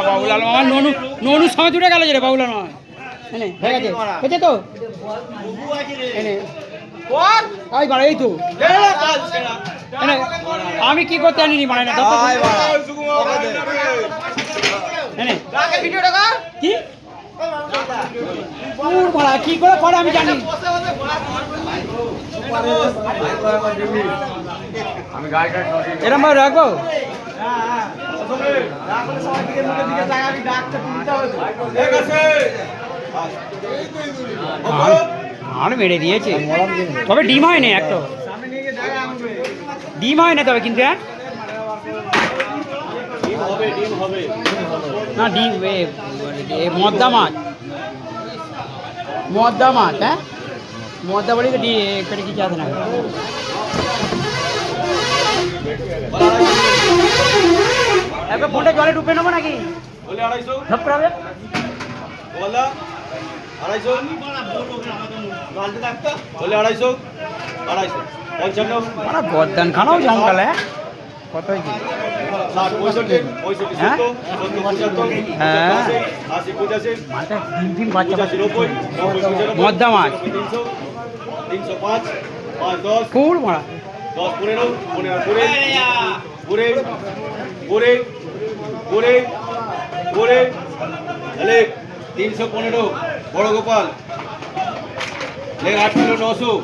বাবুলাল মামা ননু সমেত উঠে গেল যে রে বাবুলাল মামা এনে হয়ে গেছে হয়েছে তো এনে এই বাড়া এই তো আমি কি করতে আনিনি বাড়াই না কি কি করে পরে আমি জানি এরম ভাবে রাখবো আর মেরে দিয়েছে তবে ডিম হয় না একটা ডিম হয় না তবে কিন্তু না ডিম মদ্দা মাছ হ্যাঁ মদ্দা বলি তো পেটে কিছু আছে না একবার ফোনটা জলে ডুবে নেবো নাকি গদ্দান খানাও জমকালে কত মদ্দা মাছ 305 5 10 ফুল মারা 10 15 15 পুরে 315 বড় গোপাল লেগ 8 কিলো 900